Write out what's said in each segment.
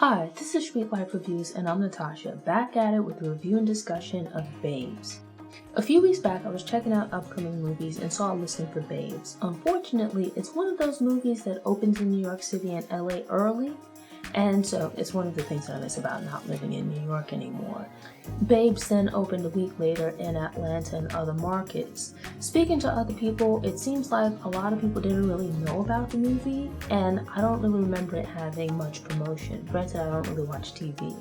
Hi, this is Street Life Reviews, and I'm Natasha, back at it with a review and discussion of Babes. A few weeks back, I was checking out upcoming movies and saw a listing for Babes. Unfortunately, it's one of those movies that opens in New York City and LA early, and so it's one of the things that I miss about not living in New York anymore. Babes then opened a week later in Atlanta and other markets. Speaking to other people, it seems like a lot of people didn't really know about the movie, and I don't really remember it having much promotion. Granted, I don't really watch TV.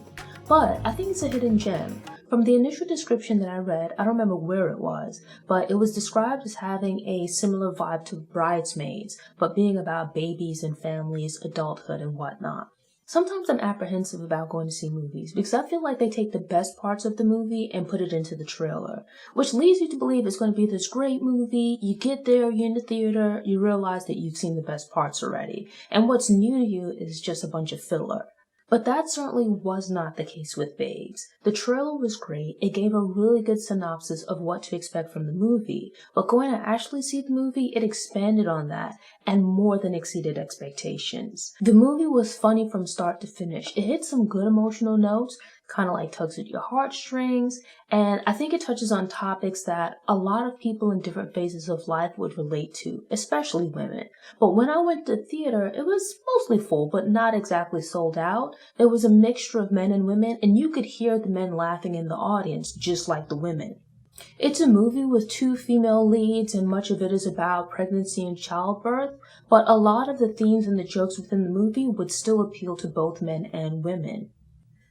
But I think it's a hidden gem. From the initial description that I read, I don't remember where it was, but it was described as having a similar vibe to Bridesmaids, but being about babies and families, adulthood, and whatnot. Sometimes I'm apprehensive about going to see movies because I feel like they take the best parts of the movie and put it into the trailer, which leads you to believe it's going to be this great movie. You get there, you're in the theater, you realize that you've seen the best parts already, and what's new to you is just a bunch of filler. But that certainly was not the case with Babes. The trailer was great, it gave a really good synopsis of what to expect from the movie, but going to actually see the movie, it expanded on that and more than exceeded expectations. The movie was funny from start to finish. It hit some good emotional notes, kind of like tugs at your heartstrings, and I think it touches on topics that a lot of people in different phases of life would relate to, especially women. But when I went to theater, it was mostly full, but not exactly sold out. There was a mixture of men and women, and you could hear the men laughing in the audience, just like the women. It's a movie with two female leads, and much of it is about pregnancy and childbirth, but a lot of the themes and the jokes within the movie would still appeal to both men and women.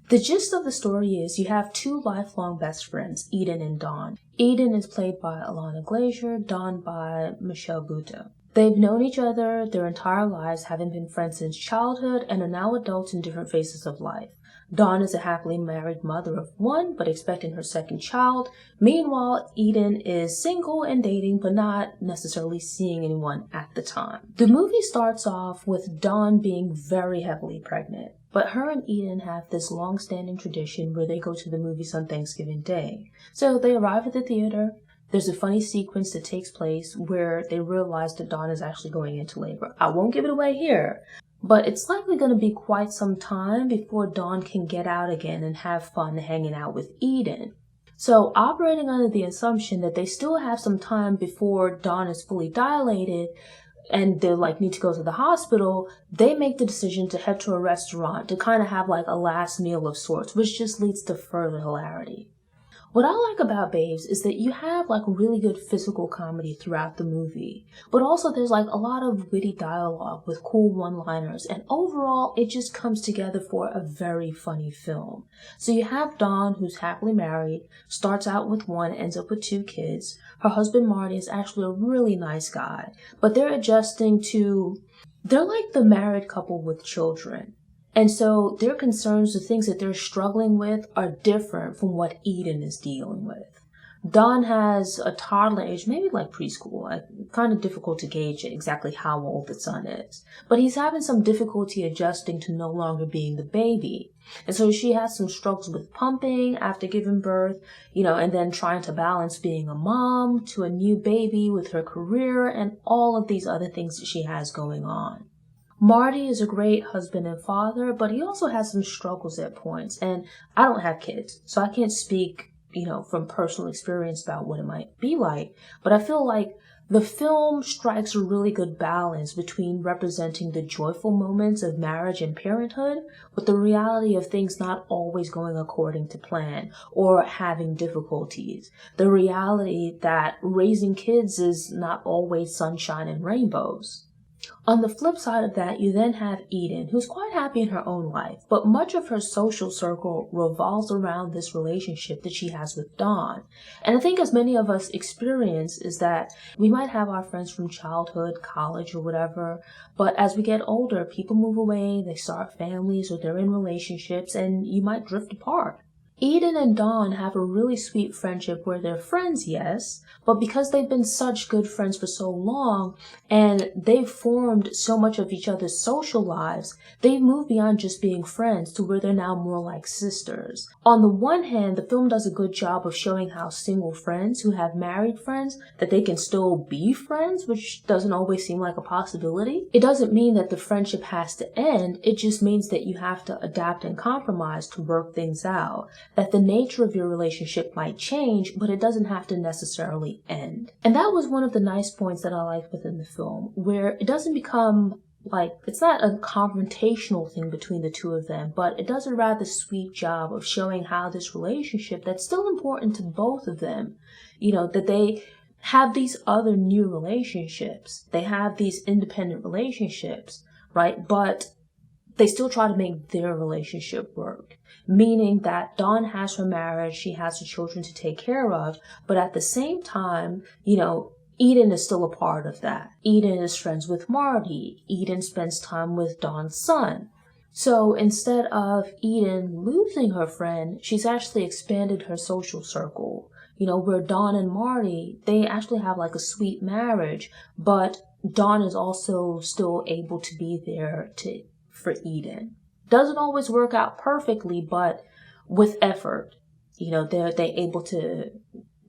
The gist of the story is you have two lifelong best friends, Eden and Dawn. Eden is played by Ilana Glazer, Dawn by Michel Bhutto. They've known each other their entire lives, having been friends since childhood, and are now adults in different phases of life. Dawn is a happily married mother of one, but expecting her second child. Meanwhile, Eden is single and dating, but not necessarily seeing anyone at the time. The movie starts off with Dawn being very heavily pregnant, but her and Eden have this long-standing tradition where they go to the movies on Thanksgiving Day. So they arrive at the theater. There's a funny sequence that takes place where they realize that Dawn is actually going into labor. I won't give it away here, but it's likely going to be quite some time before Dawn can get out again and have fun hanging out with Eden. So operating under the assumption that they still have some time before Dawn is fully dilated and they need to go to the hospital, they make the decision to head to a restaurant to kind of have like a last meal of sorts, which just leads to further hilarity. What I like about Babes is that you have really good physical comedy throughout the movie, but also there's a lot of witty dialogue with cool one-liners, and overall it just comes together for a very funny film. So you have Dawn, who's happily married, starts out with one, ends up with two kids. Her husband Marty is actually a really nice guy, but they're adjusting to, they're like the married couple with children. And so their concerns, the things that they're struggling with, are different from what Eden is dealing with. Dawn has a toddler age, maybe preschool, kind of difficult to gauge exactly how old the son is. But he's having some difficulty adjusting to no longer being the baby. And so she has some struggles with pumping after giving birth, and then trying to balance being a mom to a new baby with her career and all of these other things that she has going on. Marty is a great husband and father, but he also has some struggles at points, and I don't have kids, so I can't speak, from personal experience about what it might be like, but I feel like the film strikes a really good balance between representing the joyful moments of marriage and parenthood with the reality of things not always going according to plan or having difficulties. The reality that raising kids is not always sunshine and rainbows. On the flip side of that, you then have Eden, who's quite happy in her own life, but much of her social circle revolves around this relationship that she has with Dawn. And I think as many of us experience is that we might have our friends from childhood, college, or whatever, but as we get older, people move away, they start families, or they're in relationships, and you might drift apart. Eden and Dawn have a really sweet friendship where they're friends, yes, but because they've been such good friends for so long and they've formed so much of each other's social lives, they've moved beyond just being friends to where they're now more like sisters. On the one hand, the film does a good job of showing how single friends who have married friends, that they can still be friends, which doesn't always seem like a possibility. It doesn't mean that the friendship has to end, it just means that you have to adapt and compromise to work things out. That the nature of your relationship might change, but it doesn't have to necessarily end. And that was one of the nice points that I liked within the film, where it doesn't become like, it's not a confrontational thing between the two of them, but it does a rather sweet job of showing how this relationship that's still important to both of them, that they have these other new relationships. They have these independent relationships, right? But they still try to make their relationship work. Meaning that Dawn has her marriage, she has her children to take care of, but at the same time, Eden is still a part of that. Eden is friends with Marty. Eden spends time with Dawn's son. So instead of Eden losing her friend, she's actually expanded her social circle. Where Dawn and Marty, they actually have like a sweet marriage, but Dawn is also still able to be there for Eden. Doesn't always work out perfectly, but with effort, they're able to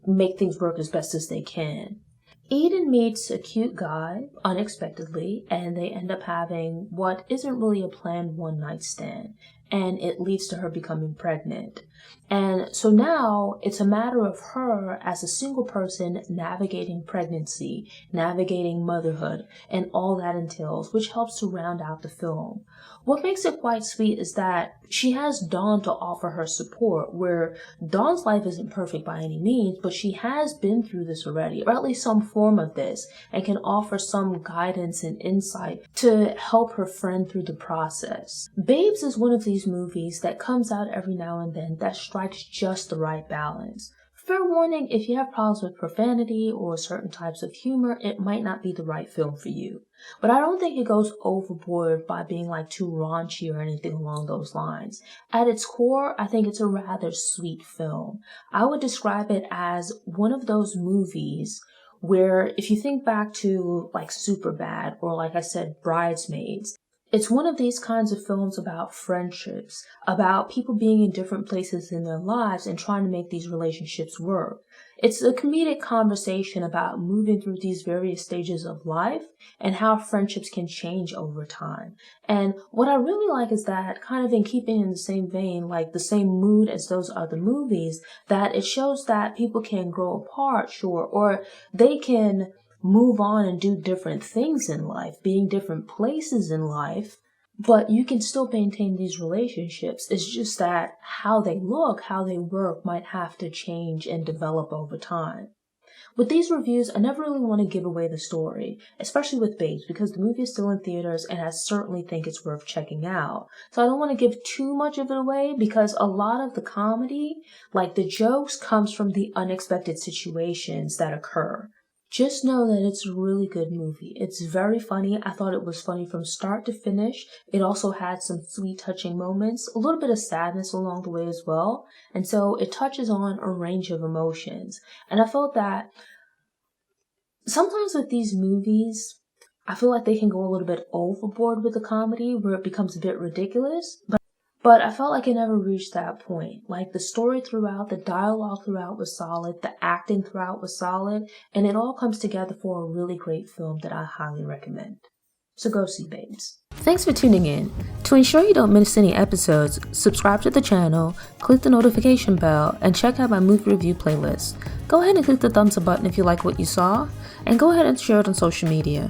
make things work as best as they can. Eden meets a cute guy unexpectedly, and they end up having what isn't really a planned one-night stand, and it leads to her becoming pregnant. And so now it's a matter of her as a single person navigating pregnancy, navigating motherhood, and all that entails, which helps to round out the film. What makes it quite sweet is that she has Dawn to offer her support, where Dawn's life isn't perfect by any means, but she has been through this already, or at least some form of this, and can offer some guidance and insight to help her friend through the process. Babes is one of these movies that comes out every now and then that strikes just the right balance. Fair warning, if you have problems with profanity or certain types of humor, it might not be the right film for you. But I don't think it goes overboard by being like too raunchy or anything along those lines. At its core, I think it's a rather sweet film. I would describe it as one of those movies where if you think back to like Superbad or like I said, Bridesmaids, it's one of these kinds of films about friendships, about people being in different places in their lives and trying to make these relationships work. It's a comedic conversation about moving through these various stages of life and how friendships can change over time. And what I really like is that, kind of in keeping in the same vein, like the same mood as those other movies, that it shows that people can grow apart, sure, or they can move on and do different things in life, being different places in life, but you can still maintain these relationships. It's just that how they look, how they work might have to change and develop over time. With these reviews, I never really want to give away the story, especially with Babes, because the movie is still in theaters and I certainly think it's worth checking out. So I don't want to give too much of it away because a lot of the comedy, like the jokes, comes from the unexpected situations that occur. Just know that it's a really good movie. It's very funny. I thought it was funny from start to finish. It also had some sweet, touching moments, a little bit of sadness along the way as well. And so it touches on a range of emotions. And I felt that sometimes with these movies, I feel like they can go a little bit overboard with the comedy where it becomes a bit ridiculous. But I felt like it never reached that point. Like the story throughout, the dialogue throughout was solid, the acting throughout was solid, and it all comes together for a really great film that I highly recommend. So go see Babes. Thanks for tuning in. To ensure you don't miss any episodes, subscribe to the channel, click the notification bell, and check out my movie review playlist. Go ahead and click the thumbs up button if you like what you saw, and go ahead and share it on social media.